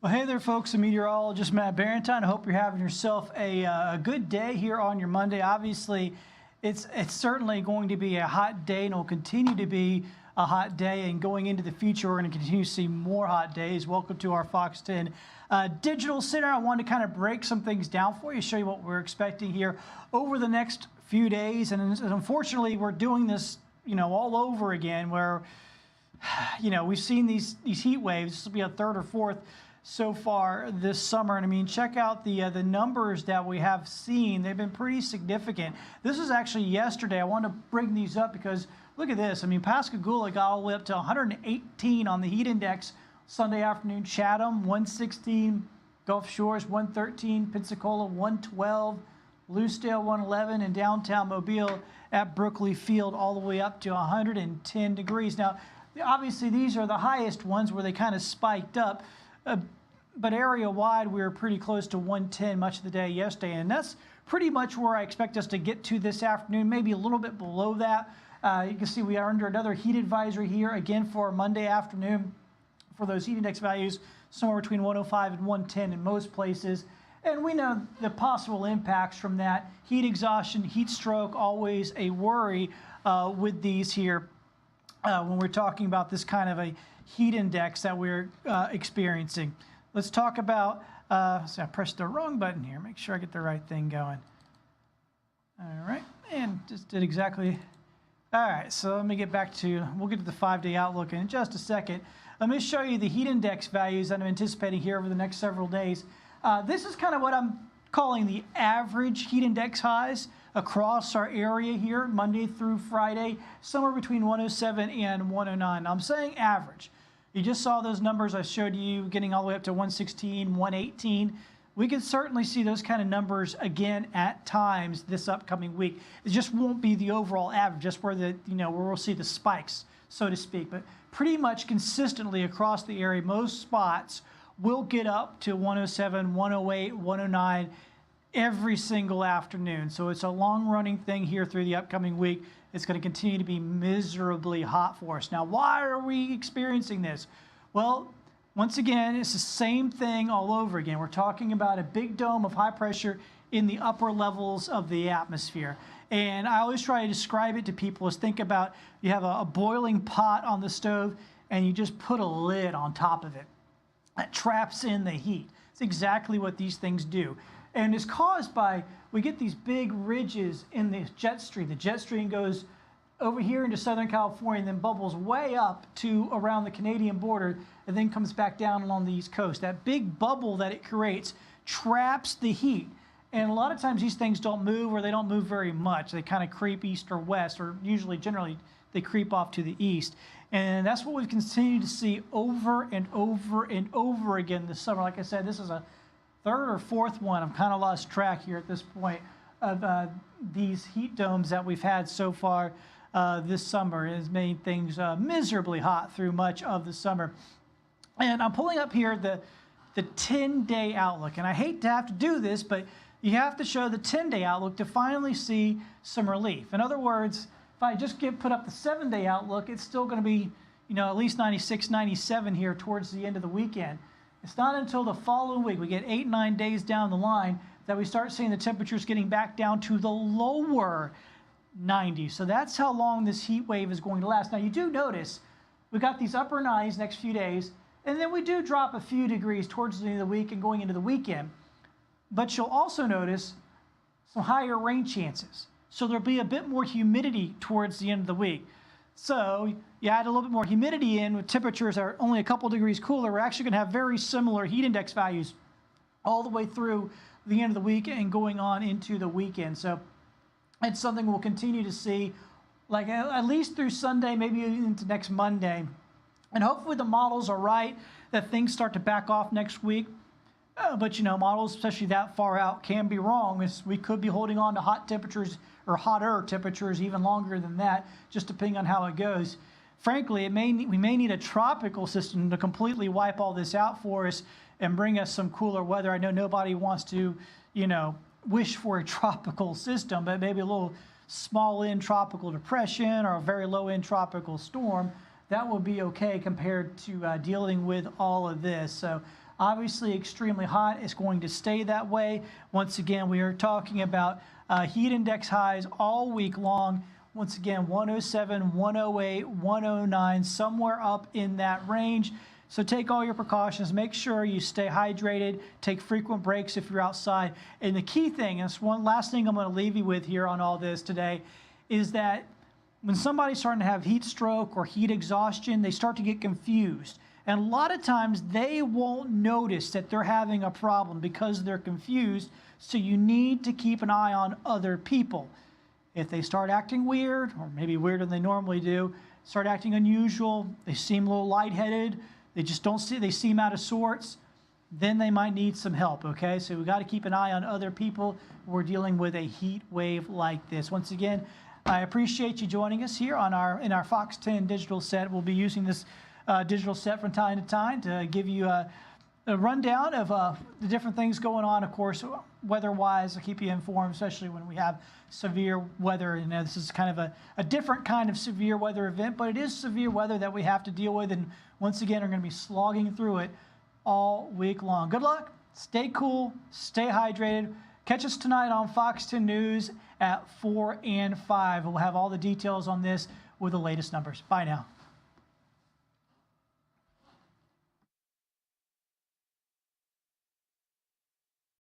Well, hey there, folks. I'm meteorologist Matt Barrington. I hope you're having yourself a good day here on your Monday. Obviously, it's certainly going to be a hot day, and it will continue to be a hot day. And going into the future, we're going to continue to see more hot days. Welcome to our Fox 10 Digital Center. I wanted to kind of break some things down for you, show you what we're expecting here over the next few days. And unfortunately, we're doing this, all over again, where, we've seen these heat waves. This will be a third or fourth so far this summer. And I mean, check out the numbers that we have seen. They've been pretty significant. This was actually yesterday. I want to bring these up because look at this. I mean, Pascagoula got all the way up to 118 on the heat index Sunday afternoon. Chatham 116, Gulf Shores 113, Pensacola 112, Lucedale 111, and downtown Mobile at Brookley Field all the way up to 110 degrees. Now, obviously, these are the highest ones where they kind of spiked up. But area-wide, we were pretty close to 110 much of the day yesterday, and that's pretty much where I expect us to get to this afternoon, maybe a little bit below that. You can see we are under another heat advisory here, again, for Monday afternoon for those heat index values, somewhere between 105 and 110 in most places. And we know the possible impacts from that. Heat exhaustion, heat stroke, always a worry with these here when we're talking about this kind of a heat index that we're experiencing. Let's talk about, so I pressed the wrong button here. Make sure I get the right thing going. All right, and just did exactly. All right, so let me get back to, we'll get to the 5-day outlook in just a second. Let me show you the heat index values that I'm anticipating here over the next several days. This is kind of what I'm calling the average heat index highs across our area here, Monday through Friday, somewhere between 107 and 109. I'm saying average. You just saw those numbers I showed you getting all the way up to 116, 118. We could certainly see those kind of numbers again at times this upcoming week. It just won't be the overall average, just where where we'll see the spikes, so to speak. But pretty much consistently across the area, most spots will get up to 107, 108, 109 every single afternoon. So it's a long-running thing here through the upcoming week. It's going to continue to be miserably hot for us. Now, why are we experiencing this? Well, once again, it's the same thing all over again. We're talking about a big dome of high pressure in the upper levels of the atmosphere. And I always try to describe it to people as think about you have a boiling pot on the stove and you just put a lid on top of it. That traps in the heat. It's exactly what these things do. And it's caused by, we get these big ridges in the jet stream. The jet stream goes over here into Southern California and then bubbles way up to around the Canadian border and then comes back down along the East Coast. That big bubble that it creates traps the heat. And a lot of times these things don't move, or they don't move very much. They kind of creep east or west, or usually generally they creep off to the east. And that's what we've continued to see over and over and over again this summer. Like I said, this is a third or fourth one. I'm kind of lost track here at this point of these heat domes that we've had so far this summer. It has made things miserably hot through much of the summer. And I'm pulling up here the 10-day outlook. And I hate to have to do this, but you have to show the 10-day outlook to finally see some relief. In other words, if I just put up the 7-day outlook, it's still going to be, at least 96, 97 here towards the end of the weekend. It's not until the following week, we get 8, 9 days down the line, that we start seeing the temperatures getting back down to the lower 90s. So that's how long this heat wave is going to last. Now, you do notice we got these upper 90s next few days, and then we do drop a few degrees towards the end of the week and going into the weekend. But you'll also notice some higher rain chances. So there'll be a bit more humidity towards the end of the week. So you add a little bit more humidity in with temperatures that are only a couple degrees cooler. We're actually going to have very similar heat index values all the way through the end of the week and going on into the weekend. So it's something we'll continue to see like at least through Sunday, maybe into next Monday. And hopefully the models are right, that things start to back off next week. But models, especially that far out, can be wrong. We could be holding on to hot temperatures or hotter temperatures even longer than that, just depending on how it goes. Frankly, we may need a tropical system to completely wipe all this out for us and bring us some cooler weather. I know nobody wants to, wish for a tropical system, but maybe a little small-end tropical depression or a very low-end tropical storm, that would be okay compared to dealing with all of this. So Obviously extremely hot. It's going to stay that way. Once again, we are talking about heat index highs all week long. Once again, 107, 108, 109, somewhere up in that range. So take all your precautions. Make sure you stay hydrated. Take frequent breaks if you're outside. And the key thing, and it's one last thing I'm going to leave you with here on all this today, is that when somebody's starting to have heat stroke or heat exhaustion, they start to get confused. And a lot of times they won't notice that they're having a problem because they're confused. So you need to keep an eye on other people. If they start acting weird, or maybe weirder than they normally do, start acting unusual, they seem a little lightheaded, they just don't see, they seem out of sorts, then they might need some help, okay? So we've got to keep an eye on other people. We're dealing with a heat wave like this. Once again, I appreciate you joining us here on in our Fox 10 digital set. We'll be using this digital set from time to time to give you a rundown of the different things going on, of course, weather-wise, to keep you informed, especially when we have severe weather. You know, this is kind of a different kind of severe weather event, but it is severe weather that we have to deal with, and once again, are going to be slogging through it all week long. Good luck. Stay cool. Stay hydrated. Catch us tonight on Fox 10 News at 4 and 5. We'll have all the details on this with the latest numbers. Bye now.